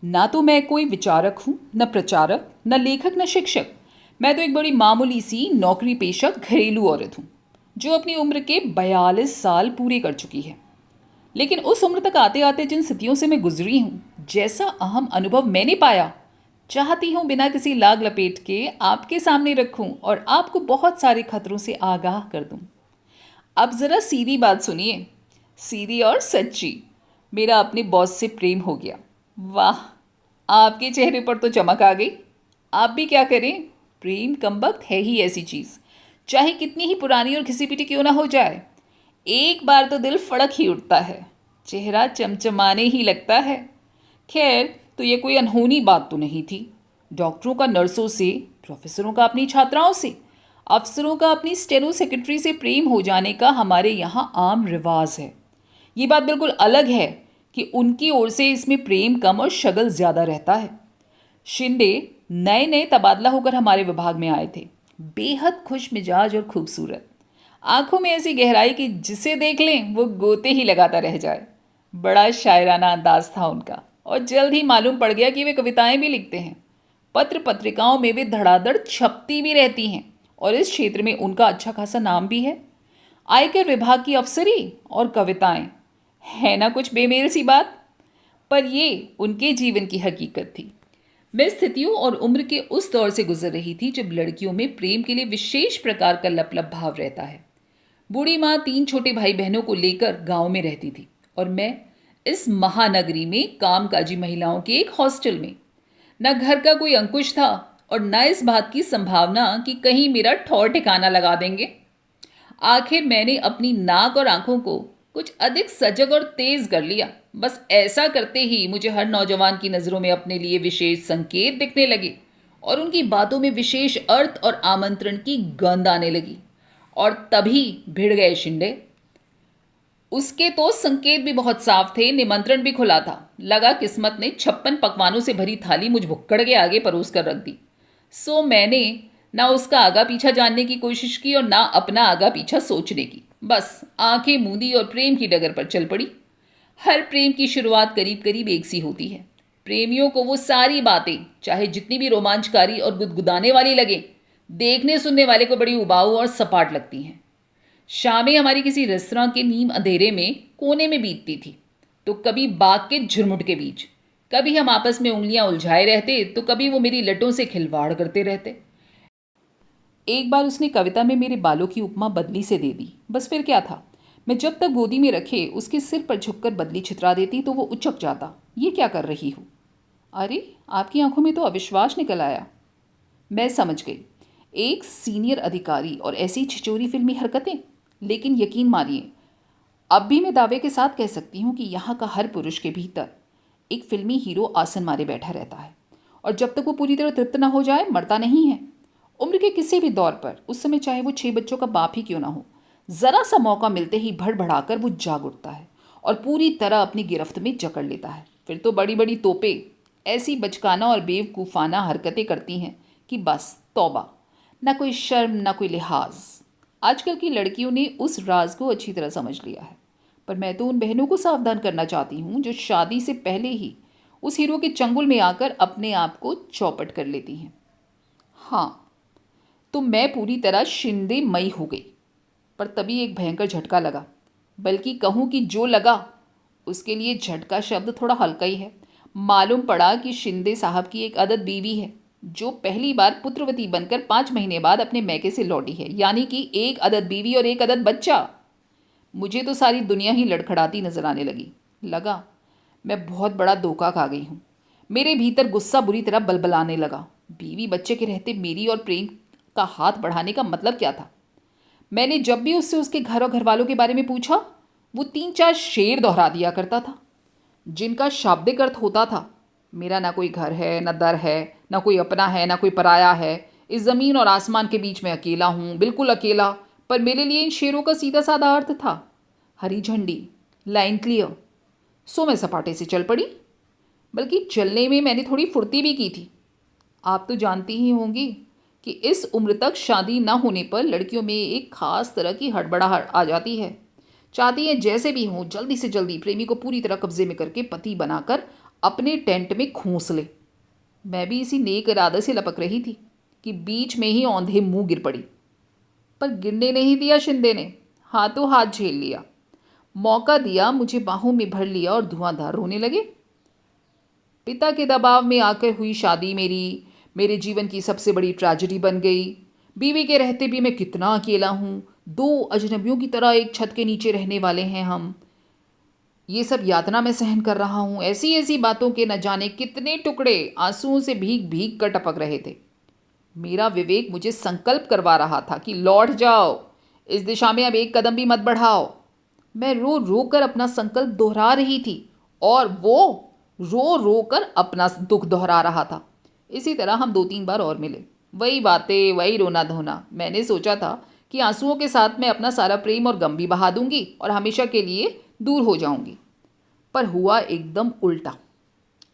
ना तो मैं कोई विचारक हूँ, न प्रचारक, न लेखक, न शिक्षक। मैं तो एक बड़ी मामूली सी नौकरी पेशा घरेलू औरत हूँ जो अपनी उम्र के 42 साल पूरे कर चुकी है। लेकिन उस उम्र तक आते आते जिन स्थितियों से मैं गुजरी हूँ, जैसा अहम अनुभव मैंने पाया, चाहती हूँ बिना किसी लाग लपेट के आपके सामने रखूं और आपको बहुत सारे खतरों से आगाह कर दूं। अब ज़रा सीधी बात सुनिए, सीधी और सच्ची। मेरा अपने बॉस से प्रेम हो गया। वाह, आपके चेहरे पर तो चमक आ गई। आप भी क्या करें, प्रेम कमबख्त है ही ऐसी चीज़, चाहे कितनी ही पुरानी और घिसी पिटी क्यों ना हो जाए। एक बार तो दिल फड़क ही उठता है, चेहरा चमचमाने ही लगता है। खैर, तो ये कोई अनहोनी बात तो नहीं थी। डॉक्टरों का नर्सों से, प्रोफेसरों का अपनी छात्राओं से, अफसरों का अपनी स्टेनो सेक्रेटरी से प्रेम हो जाने का हमारे यहाँ आम रिवाज है। ये बात बिल्कुल अलग है कि उनकी ओर से इसमें प्रेम कम और शगल ज़्यादा रहता है। शिंदे नए नए तबादला होकर हमारे विभाग में आए थे। बेहद खुश मिजाज और खूबसूरत, आंखों में ऐसी गहराई कि जिसे देख लें वो गोते ही लगाता रह जाए। बड़ा शायराना अंदाज था उनका और जल्द ही मालूम पड़ गया कि वे कविताएं भी लिखते हैं। पत्र पत्रिकाओं में वे धड़ाधड़ छपती भी रहती हैं और इस क्षेत्र में उनका अच्छा खासा नाम भी है। आयकर विभाग की अफसरी और कविताएं, है ना कुछ बेमेल सी बात। पर ये उनके जीवन की हकीकत थी। मैं स्थितियों और उम्र के उस दौर से गुजर रही थी जब लड़कियों में प्रेम के लिए विशेष प्रकार का लपलप भाव रहता है। बूढ़ी माँ 3 छोटे भाई बहनों को लेकर गांव में रहती थी और मैं इस महानगरी में कामकाजी महिलाओं के एक हॉस्टल में। न घर का कोई अंकुश था और न इस बात की संभावना कि कहीं मेरा ठौर ठिकाना लगा देंगे। आखिर मैंने अपनी नाक और आंखों को कुछ अधिक सजग और तेज कर लिया। बस ऐसा करते ही मुझे हर नौजवान की नज़रों में अपने लिए विशेष संकेत दिखने लगे और उनकी बातों में विशेष अर्थ और आमंत्रण की गंध आने लगी। और तभी भिड़ गए शिंदे। उसके तो संकेत भी बहुत साफ थे, निमंत्रण भी खुला था। लगा किस्मत ने 56 पकवानों से भरी थाली मुझ भुक्कड़ के आगे परोस कर रख दी। सो मैंने ना उसका आगा पीछा जानने की कोशिश की और ना अपना आगा पीछा सोचने की। बस आंखें मूंदी और प्रेम की डगर पर चल पड़ी। हर प्रेम की शुरुआत करीब करीब एक सी होती है। प्रेमियों को वो सारी बातें, चाहे जितनी भी रोमांचकारी और गुदगुदाने वाली लगे, देखने सुनने वाले को बड़ी उबाऊ और सपाट लगती हैं। शामें हमारी किसी रेस्तरां के नीम अंधेरे में कोने में बीतती थी, तो कभी बाग के झुरमुट के बीच, कभी हम आपस में उंगलियां उलझाए रहते, तो कभी वो मेरी लटों से खिलवाड़ करते रहते। एक बार उसने कविता में मेरे बालों की उपमा बदली से दे दी। बस फिर क्या था, मैं जब तक गोदी में रखे उसके सिर पर झुककर बदली छितरा देती तो वो उचक जाता। ये क्या कर रही हो? अरे, आपकी आंखों में तो अविश्वास निकल आया। मैं समझ गई, एक सीनियर अधिकारी और ऐसी छिचोरी फिल्मी हरकतें। लेकिन यकीन मानिए, अब भी मैं दावे के साथ कह सकती हूँ कि यहाँ का हर पुरुष के भीतर एक फिल्मी हीरो आसन मारे बैठा रहता है और जब तक वो पूरी तरह तृप्त ना हो जाए मरता नहीं है। उम्र के किसी भी दौर पर, उस समय चाहे वो 6 बच्चों का बाप ही क्यों ना हो, ज़रा सा मौका मिलते ही भड़बड़ाकर वो जाग उठता है और पूरी तरह अपनी गिरफ्त में जकड़ लेता है। फिर तो बड़ी बड़ी तोपें ऐसी बचकाना और बेवकूफ़ाना हरकतें करती हैं कि बस तौबा, ना कोई शर्म ना कोई लिहाज। आजकल की लड़कियों ने उस राज को अच्छी तरह समझ लिया है। पर मैं तो उन बहनों को सावधान करना चाहती हूँ जो शादी से पहले ही उस हीरो के चंगुल में आकर अपने आप को चौपट कर लेती हैं। हाँ, तो मैं पूरी तरह शिंदे मई हो गई। पर तभी एक भयंकर झटका लगा, बल्कि कहूँ कि जो लगा उसके लिए झटका शब्द थोड़ा हल्का ही है। मालूम पड़ा कि शिंदे साहब की एक अदद बीवी है जो पहली बार पुत्रवती बनकर 5 महीने बाद अपने मैके से लौटी है, यानी कि एक अदद बीवी और एक अदद बच्चा। मुझे तो सारी दुनिया ही लड़खड़ाती नजर आने लगी। लगा मैं बहुत बड़ा धोखा खा गई हूँ। मेरे भीतर गुस्सा बुरी तरह बलबलाने लगा। बीवी बच्चे के रहते मेरी और प्रेम का हाथ बढ़ाने का मतलब क्या था? मैंने जब भी उससे उसके घर और घर वालों के बारे में पूछा, वो 3-4 शेर दोहरा दिया करता था जिनका शाब्दिक अर्थ होता था, मेरा ना कोई घर है, ना दर है, ना कोई अपना है, ना कोई पराया है। इस ज़मीन और आसमान के बीच में अकेला हूँ, बिल्कुल अकेला। पर मेरे लिए इन शेरों का सीधा साधा अर्थ था, हरी झंडी, लाइन क्लियर। सो मैं सपाटे से चल पड़ी। बल्कि चलने में मैंने थोड़ी फुर्ती भी की थी। आप तो जानती ही होंगी कि इस उम्र तक शादी न होने पर लड़कियों में एक खास तरह की हड़बड़ाहट आ जाती है। चाहती हैं जैसे भी हों जल्दी से जल्दी प्रेमी को पूरी तरह कब्जे में करके पति बनाकर अपने टेंट में खूंस ले। मैं भी इसी नेक इरादे से लपक रही थी कि बीच में ही औंधे मुंह गिर पड़ी। पर गिरने नहीं दिया शिंदे ने, हाथों हाथ झेल लिया, मौका दिया, मुझे बाहों में भर लिया और धुआंधार रोने लगे। पिता के दबाव में आकर हुई शादी मेरे जीवन की सबसे बड़ी ट्रेजेडी बन गई। बीवी के रहते भी मैं कितना अकेला हूँ, दो अजनबियों की तरह एक छत के नीचे रहने वाले हैं हम। ये सब यातना मैं सहन कर रहा हूँ। ऐसी ऐसी बातों के न जाने कितने टुकड़े आंसुओं से भीग भीग कर टपक रहे थे। मेरा विवेक मुझे संकल्प करवा रहा था कि लौट जाओ, इस दिशा में अब एक कदम भी मत बढ़ाओ। मैं रो रो कर अपना संकल्प दोहरा रही थी और वो रो रो कर अपना दुख दोहरा रहा था। इसी तरह हम 2-3 बार और मिले, वही बातें, वही रोना धोना। मैंने सोचा था कि आंसुओं के साथ मैं अपना सारा प्रेम और गम भी बहा दूंगी और हमेशा के लिए दूर हो जाऊंगी। पर हुआ एकदम उल्टा।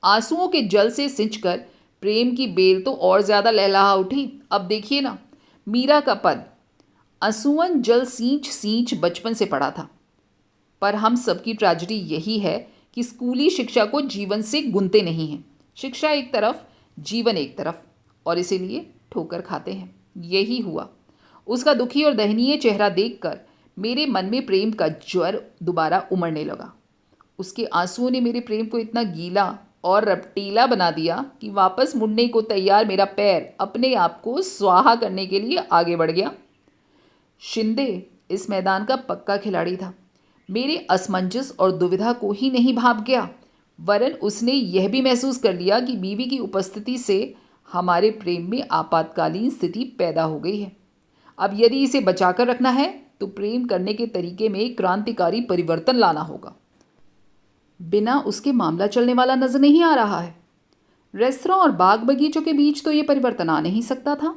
आंसुओं के जल से सिंचकर प्रेम की बेल तो और ज्यादा लहलहा उठी। अब देखिए ना, मीरा का पद, आंसुअन जल सींच सींच बचपन से पड़ा था। पर हम सबकी ट्रेजेडी यही है कि स्कूली शिक्षा को जीवन से गुनते नहीं हैं। शिक्षा एक तरफ, जीवन एक तरफ, और इसीलिए ठोकर खाते हैं। यही हुआ। उसका दुखी और दयनीय चेहरा देखकर मेरे मन में प्रेम का ज्वर दोबारा उमड़ने लगा। उसके आंसुओं ने मेरे प्रेम को इतना गीला और रपटीला बना दिया कि वापस मुड़ने को तैयार मेरा पैर अपने आप को स्वाहा करने के लिए आगे बढ़ गया। शिंदे इस मैदान का पक्का खिलाड़ी था। मेरे असमंजस और दुविधा को ही नहीं भाप गया, वरन उसने यह भी महसूस कर लिया कि बीवी की उपस्थिति से हमारे प्रेम में आपातकालीन स्थिति पैदा हो गई है। अब यदि इसे बचाकर रखना है तो प्रेम करने के तरीके में क्रांतिकारी परिवर्तन लाना होगा। बिना उसके मामला चलने वाला नजर नहीं आ रहा है। रेस्तरां और बाग बगीचों के बीच तो ये परिवर्तन आ नहीं सकता था।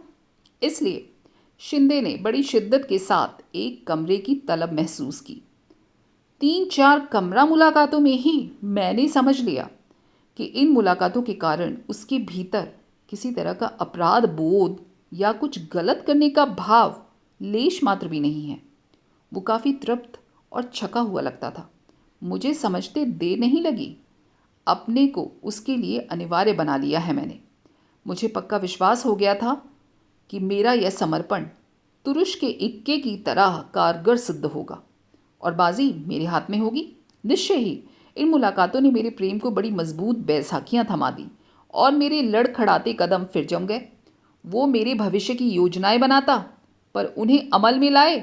इसलिए शिंदे ने बड़ी शिद्दत के साथ एक कमरे की तलब महसूस की। 3-4 कमरा मुलाकातों में ही मैंने समझ लिया कि इन मुलाकातों के कारण उसके भीतर किसी तरह का अपराध बोध या कुछ गलत करने का भाव लेश मात्र भी नहीं है। वो काफ़ी तृप्त और छका हुआ लगता था। मुझे समझते देर नहीं लगी। अपने को उसके लिए अनिवार्य बना लिया है मैंने। मुझे पक्का विश्वास हो गया था कि मेरा यह समर्पण तुरुष के इक्के की तरह कारगर सिद्ध होगा और बाजी मेरे हाथ में होगी। निश्चय ही इन मुलाकातों ने मेरे प्रेम को बड़ी मजबूत बैसाखियां थमा दी और मेरे लड़खड़ाते कदम फिर जम गए। वो मेरे भविष्य की योजनाएं बनाता, पर उन्हें अमल में लाए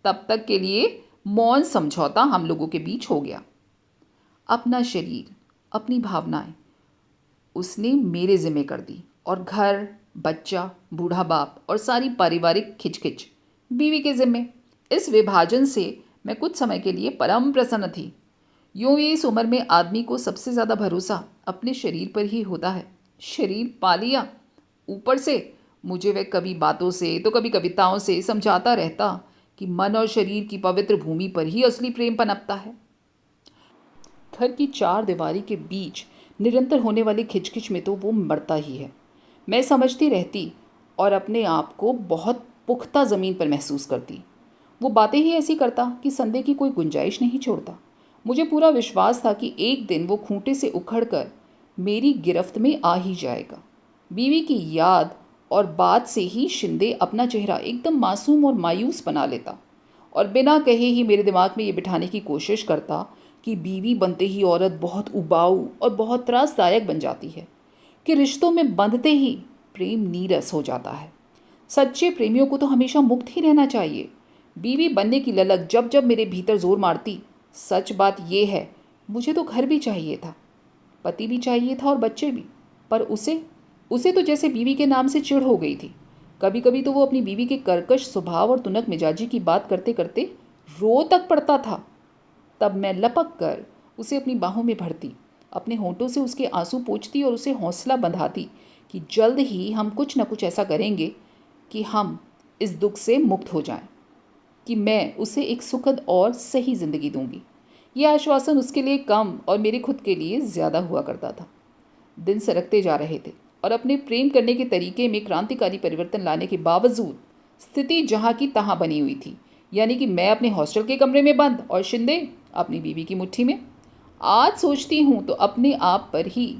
तब तक के लिए मौन समझौता हम लोगों के बीच हो गया। अपना शरीर, अपनी भावनाएं उसने मेरे जिम्मे कर दी और घर, बच्चा, बूढ़ा बाप और सारी पारिवारिक खिचखिच बीवी के जिम्मे। इस विभाजन से मैं कुछ समय के लिए परम प्रसन्न थी। यूं ही इस उम्र में आदमी को सबसे ज़्यादा भरोसा अपने शरीर पर ही होता है। शरीर पा लिया, ऊपर से मुझे वह कभी बातों से तो कभी कविताओं से समझाता रहता कि मन और शरीर की पवित्र भूमि पर ही असली प्रेम पनपता है। घर की 4 दीवारी के बीच निरंतर होने वाली खिचखिच में तो वो मरता ही है। मैं समझती रहती और अपने आप को बहुत पुख्ता ज़मीन पर महसूस करती। वो बातें ही ऐसी करता कि संदेह की कोई गुंजाइश नहीं छोड़ता। मुझे पूरा विश्वास था कि एक दिन वो खूंटे से उखड़कर मेरी गिरफ्त में आ ही जाएगा। बीवी की याद और बात से ही शिंदे अपना चेहरा एकदम मासूम और मायूस बना लेता और बिना कहे ही मेरे दिमाग में ये बिठाने की कोशिश करता कि बीवी बनते ही औरत बहुत उबाऊ और बहुत त्रासदायक बन जाती है, कि रिश्तों में बंधते ही प्रेम नीरस हो जाता है। सच्चे प्रेमियों को तो हमेशा मुक्त ही रहना चाहिए। बीवी बनने की ललक जब जब मेरे भीतर जोर मारती, सच बात यह है मुझे तो घर भी चाहिए था, पति भी चाहिए था और बच्चे भी। पर उसे तो जैसे बीवी के नाम से चिढ़ हो गई थी। कभी कभी तो वो अपनी बीवी के कर्कश स्वभाव और तुनक मिजाजी की बात करते करते रो तक पड़ता था। तब मैं लपक कर उसे अपनी बाहों में भरती, अपने होंठों से उसके आंसू पोंछती और उसे हौसला बंधाती कि जल्द ही हम कुछ न कुछ ऐसा करेंगे कि हम इस दुख से मुक्त हो जाएं, कि मैं उसे एक सुखद और सही ज़िंदगी दूंगी। यह आश्वासन उसके लिए कम और मेरे खुद के लिए ज़्यादा हुआ करता था। दिन सरकते जा रहे थे और अपने प्रेम करने के तरीके में क्रांतिकारी परिवर्तन लाने के बावजूद स्थिति जहाँ की तहाँ बनी हुई थी। यानी कि मैं अपने हॉस्टल के कमरे में बंद और शिंदे अपनी बीवी की मुट्ठी में। आज सोचती हूँ तो अपने आप पर ही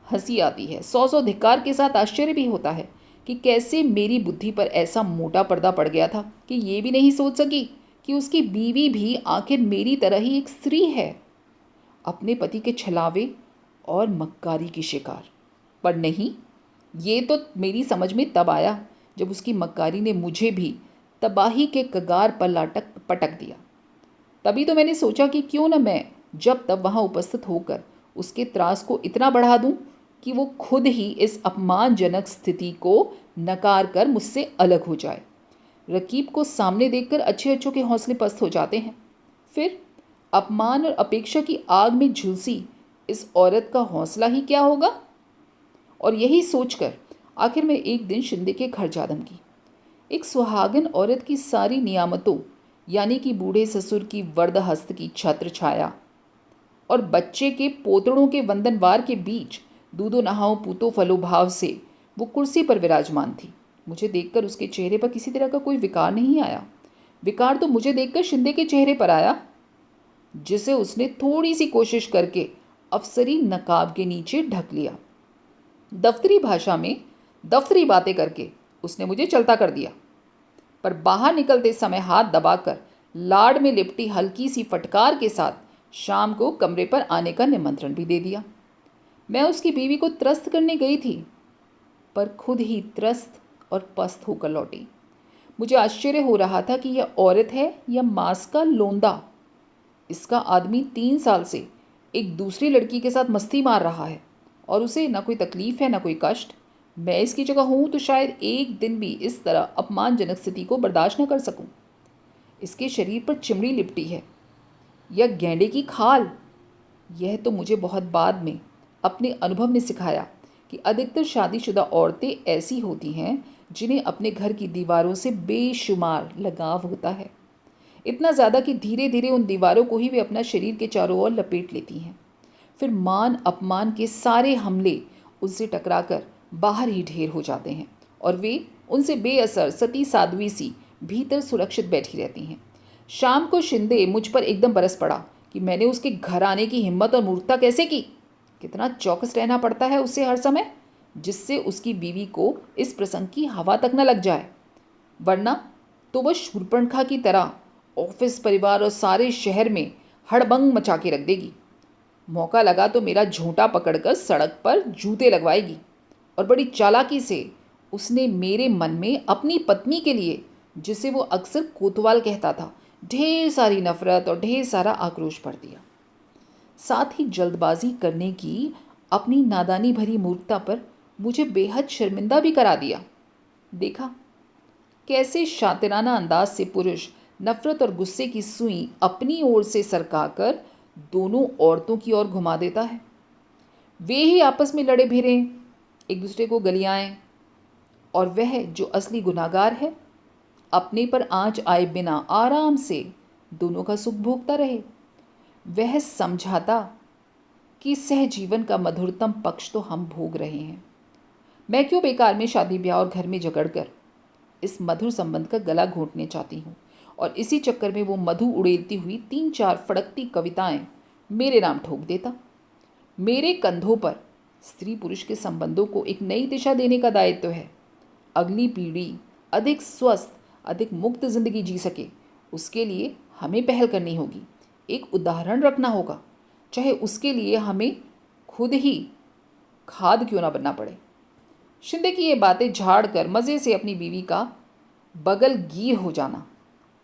हंसी आती है। सौ सौ धिक्कार के साथ आश्चर्य भी होता है कि कैसे मेरी बुद्धि पर ऐसा मोटा पर्दा पड़ गया था कि ये भी नहीं सोच सकी कि उसकी बीवी भी आखिर मेरी तरह ही एक स्त्री है, अपने पति के छलावे और मक्कारी की शिकार। पर नहीं, ये तो मेरी समझ में तब आया जब उसकी मक्कारी ने मुझे भी तबाही के कगार पर लाटक पटक दिया। तभी तो मैंने सोचा कि क्यों न मैं जब तब वहाँ उपस्थित होकर उसके त्रास को इतना बढ़ा दूं कि वो खुद ही इस अपमानजनक स्थिति को नकार कर मुझसे अलग हो जाए। रकीब को सामने देखकर अच्छे अच्छों के हौसले पस्त हो जाते हैं। फिर अपमान और अपेक्षा की आग में झुलसी इस औरत का हौसला ही क्या होगा। और यही सोचकर आखिर में एक दिन शिंदे के घर जा धमकी। एक सुहागन औरत की सारी नियामतों, यानी कि बूढ़े ससुर की वर्दहस्त की छत्र छाया और बच्चे के पोतड़ों के वंदनवार के बीच दूधो नहाओ पूतो फलो भाव से वो कुर्सी पर विराजमान थी। मुझे देखकर उसके चेहरे पर किसी तरह का कोई विकार नहीं आया। विकार तो मुझे देखकर शिंदे के चेहरे पर आया, जिसे उसने थोड़ी सी कोशिश करके अफसरी नकाब के नीचे ढक लिया। दफ्तरी भाषा में दफ्तरी बातें करके उसने मुझे चलता कर दिया, पर बाहर निकलते समय हाथ दबाकर लाड़ में लिपटी हल्की सी फटकार के साथ शाम को कमरे पर आने का निमंत्रण भी दे दिया। मैं उसकी बीवी को त्रस्त करने गई थी, पर खुद ही त्रस्त और पस्त होकर लौटी। मुझे आश्चर्य हो रहा था कि यह औरत है या मांस का लोंदा। इसका आदमी 3 साल से एक दूसरी लड़की के साथ मस्ती मार रहा है और उसे ना कोई तकलीफ है ना कोई कष्ट। मैं इसकी जगह हूँ तो शायद एक दिन भी इस तरह अपमानजनक स्थिति को बर्दाश्त न कर सकूं। इसके शरीर पर चिमड़ी लिपटी है या गेंडे की खाल। यह तो मुझे बहुत बाद में अपने अनुभव ने सिखाया कि अधिकतर शादीशुदा औरतें ऐसी होती हैं जिन्हें अपने घर की दीवारों से बेशुमार लगाव होता है, इतना ज़्यादा कि धीरे धीरे उन दीवारों को ही वे अपना शरीर के चारों ओर लपेट लेती हैं। फिर मान अपमान के सारे हमले उनसे टकराकर बाहर ही ढेर हो जाते हैं और वे उनसे बेअसर सती साध्वी सी भीतर सुरक्षित बैठी रहती हैं। शाम को शिंदे मुझ पर एकदम बरस पड़ा कि मैंने उसके घर आने की हिम्मत और मूर्खता कैसे की। कितना चौकस रहना पड़ता है उससे हर समय, जिससे उसकी बीवी को इस प्रसंग की हवा तक न लग जाए, वरना तो वह शूर्पणखा की तरह ऑफिस, परिवार और सारे शहर में हड़बंग मचा के रख देगी। मौका लगा तो मेरा झूंटा पकड़कर सड़क पर जूते लगवाएगी। और बड़ी चालाकी से उसने मेरे मन में अपनी पत्नी के लिए, जिसे वो अक्सर कोतवाल कहता था, ढेर सारी नफरत और ढेर सारा आक्रोश भर दिया। साथ ही जल्दबाजी करने की अपनी नादानी भरी मूर्खता पर मुझे बेहद शर्मिंदा भी करा दिया। देखा कैसे शातिराना अंदाज से पुरुष नफरत और गुस्से की सुई अपनी ओर से सरकाकर दोनों औरतों की ओर घुमा देता है। वे ही आपस में लड़े भिड़े, एक दूसरे को गलियाएं, और वह जो असली गुनाहगार है अपने पर आंच आए बिना आराम से दोनों का सुख भोगता रहे। वह समझाता कि सहजीवन का मधुरतम पक्ष तो हम भोग रहे हैं। मैं क्यों बेकार में शादी ब्याह और घर में झगड़कर इस मधुर संबंध का गला घोंटने चाहती हूँ, और इसी चक्कर में वो मधु उड़ेलती हुई 3-4 फड़कती कविताएं मेरे नाम ठोक देता। मेरे कंधों पर स्त्री पुरुष के संबंधों को एक नई दिशा देने का दायित्व है। अगली पीढ़ी अधिक स्वस्थ, अधिक मुक्त जिंदगी जी सके, उसके लिए हमें पहल करनी होगी, एक उदाहरण रखना होगा, चाहे उसके लिए हमें खुद ही खाद क्यों ना बनना पड़े। शिंदे की ये बातें झाड़ कर मज़े से अपनी बीवी का बगल गिर हो जाना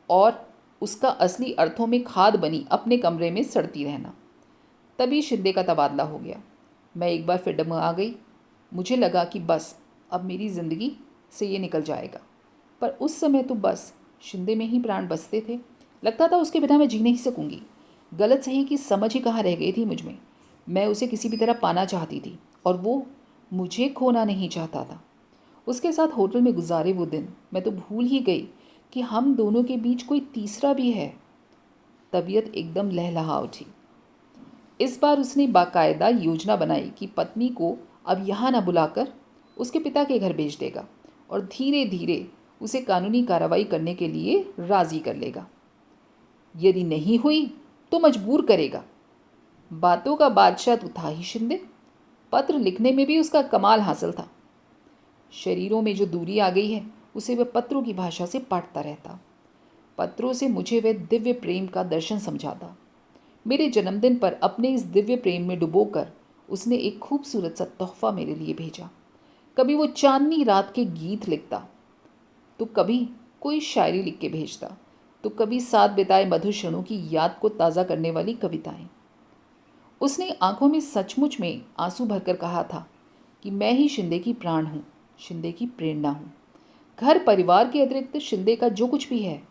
और उसका असली अर्थों में खाद बनी अपने कमरे में सड़ती रहना। तभी शिंदे का तबादला हो गया। मैं एक बार फिर डगमगा गई। मुझे लगा कि बस अब मेरी ज़िंदगी से ये निकल जाएगा, पर उस समय तो बस शिंदे में ही प्राण बसते थे। लगता था उसके बिना मैं जी नहीं सकूंगी। गलत सही की समझ ही कहाँ रह गई थी मुझ में। मैं उसे किसी भी तरह पाना चाहती थी और वो मुझे खोना नहीं चाहता था। उसके साथ होटल में गुजारे वो दिन मैं तो भूल ही गई कि हम दोनों के बीच कोई तीसरा भी है। तबीयत एकदम लहलहा उठी। इस बार उसने बाकायदा योजना बनाई कि पत्नी को अब यहाँ न बुलाकर उसके पिता के घर भेज देगा और धीरे धीरे उसे कानूनी कार्रवाई करने के लिए राज़ी कर लेगा। यदि नहीं हुई तो मजबूर करेगा। बातों का बादशाह तो था ही शिंदे। पत्र लिखने में भी उसका कमाल हासिल था। शरीरों में जो दूरी आ गई है उसे वह पत्रों की भाषा से पाटता रहता। पत्रों से मुझे वह दिव्य प्रेम का दर्शन समझाता। मेरे जन्मदिन पर अपने इस दिव्य प्रेम में डुबोकर उसने एक खूबसूरत सा तोहफा मेरे लिए भेजा। कभी वो चांदनी रात के गीत लिखता, तो कभी कोई शायरी लिख के भेजता, तो कभी साथ बिताए मधुर क्षणों की याद को ताज़ा करने वाली कविताएं। उसने आंखों में सचमुच में आंसू भरकर कहा था कि मैं ही शिंदे की प्राण हूँ, शिंदे की प्रेरणा हूँ। घर परिवार के अतिरिक्त शिंदे का जो कुछ भी है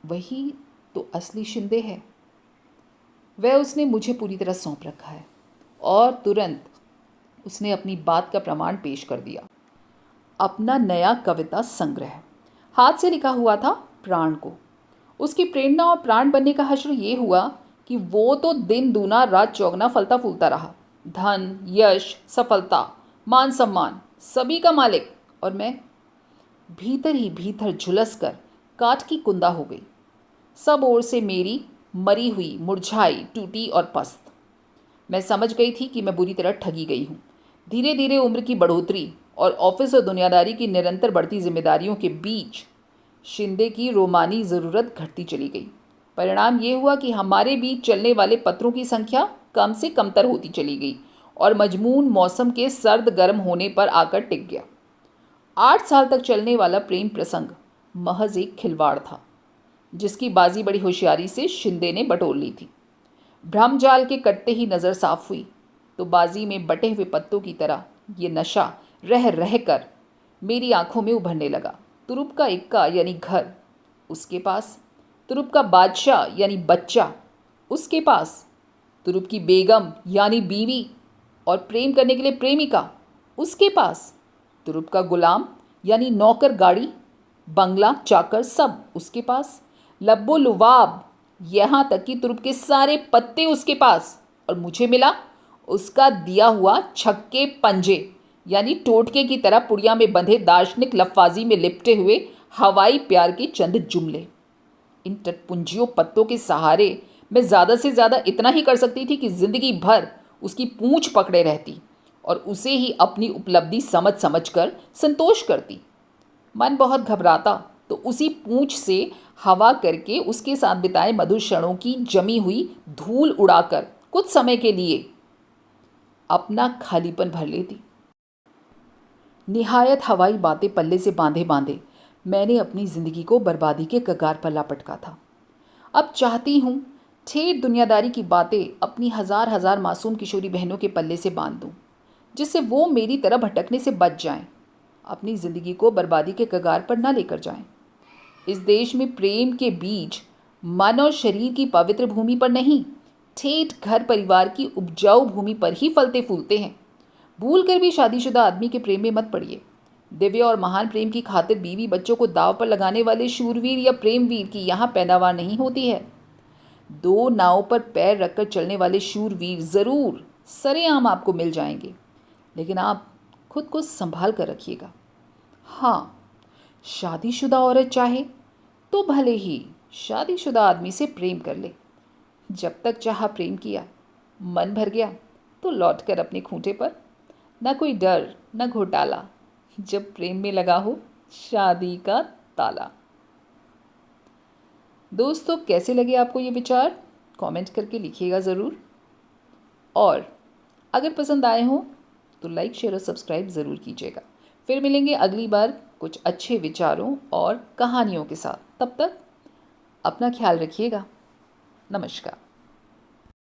वही तो असली शिंदे है। वह उसने मुझे पूरी तरह सौंप रखा है। और तुरंत उसने अपनी बात का प्रमाण पेश कर दिया। अपना नया कविता संग्रह हाथ से लिखा हुआ था प्राण को। उसकी प्रेरणा और प्राण बनने का हश्र ये हुआ कि वो तो दिन दूना रात चौगना फलता फूलता रहा। धन, यश, सफलता, मान सम्मान सभी का मालिक, और मैं भीतर ही भीतर झुलस कर काठ की कुंदा हो गई। सब ओर से मेरी मरी हुई, मुरझाई, टूटी और पस्त। मैं समझ गई थी कि मैं बुरी तरह ठगी गई हूँ। धीरे धीरे उम्र की बढ़ोतरी और ऑफिस और दुनियादारी की निरंतर बढ़ती जिम्मेदारियों के बीच शिंदे की रोमानी ज़रूरत घटती चली गई। परिणाम ये हुआ कि हमारे बीच चलने वाले पत्रों की संख्या कम से कमतर होती चली गई और मजमून मौसम के सर्द गर्म होने पर आकर टिक गया। 8 साल तक चलने वाला प्रेम प्रसंग महज एक खिलवाड़ था, जिसकी बाजी बड़ी होशियारी से शिंदे ने बटोर ली थी। भ्रमजाल के कटते ही नज़र साफ हुई तो बाजी में बटे हुए पत्तों की तरह ये नशा रह रह कर मेरी आंखों में उभरने लगा। तुरुप का इक्का यानी घर उसके पास, तुरुप का बादशाह यानी बच्चा उसके पास, तुरुप की बेगम यानी बीवी और प्रेम करने के लिए प्रेमिका उसके पास, तुरुप का गुलाम यानी नौकर, गाड़ी, बंगला, चाकर सब उसके पास, लब्बो लुवाब यहाँ तक कि तुरुप के सारे पत्ते उसके पास। और मुझे मिला उसका दिया हुआ छक्के पंजे यानी टोटके की तरह पुड़िया में बंधे दार्शनिक लफ्फाजी में लिपटे हुए हवाई प्यार के चंद जुमले। इन टटपुंजियों पत्तों के सहारे मैं ज़्यादा से ज़्यादा इतना ही कर सकती थी कि जिंदगी भर उसकी पूंछ पकड़े रहती और उसे ही अपनी उपलब्धि समझ समझ कर संतोष करती। मन बहुत घबराता तो उसी पूंछ से हवा करके उसके साथ बिताए मधुर क्षणों की जमी हुई धूल उड़ाकर कुछ समय के लिए अपना खालीपन भर लेती। निहायत हवाई बातें पल्ले से बांधे बांधे मैंने अपनी जिंदगी को बर्बादी के कगार पर लापटका था। अब चाहती हूँ ठेठ दुनियादारी की बातें अपनी हजार हजार मासूम किशोरी बहनों के पल्ले से बांध दूँ, जिससे वो मेरी तरह भटकने से बच जाएं, अपनी ज़िंदगी को बर्बादी के कगार पर न लेकर जाएं। इस देश में प्रेम के बीज मन और शरीर की पवित्र भूमि पर नहीं, ठेठ घर परिवार की उपजाऊ भूमि पर ही फलते फूलते हैं। भूल कर भी शादीशुदा आदमी के प्रेम में मत पड़िए। दिव्य और महान प्रेम की खातिर बीवी बच्चों को दाव पर लगाने वाले शूरवीर या प्रेमवीर की यहाँ पैदावार नहीं होती है। 2 नावों पर पैर रखकर चलने वाले शूरवीर ज़रूर सरेआम आपको मिल जाएंगे, लेकिन आप खुद को संभाल कर रखिएगा। हाँ, शादीशुदा औरत चाहे तो भले ही शादीशुदा आदमी से प्रेम कर ले। जब तक चाहा प्रेम किया, मन भर गया तो लौट कर अपने खूंटे पर। न कोई डर न घोटाला, जब प्रेम में लगा हो शादी का ताला। दोस्तों, कैसे लगे आपको ये विचार? कमेंट करके लिखिएगा ज़रूर। और अगर पसंद आए हों तो लाइक, शेयर और सब्सक्राइब ज़रूर कीजिएगा। फिर मिलेंगे अगली बार कुछ अच्छे विचारों और कहानियों के साथ। तब तक अपना ख्याल रखिएगा। नमस्कार।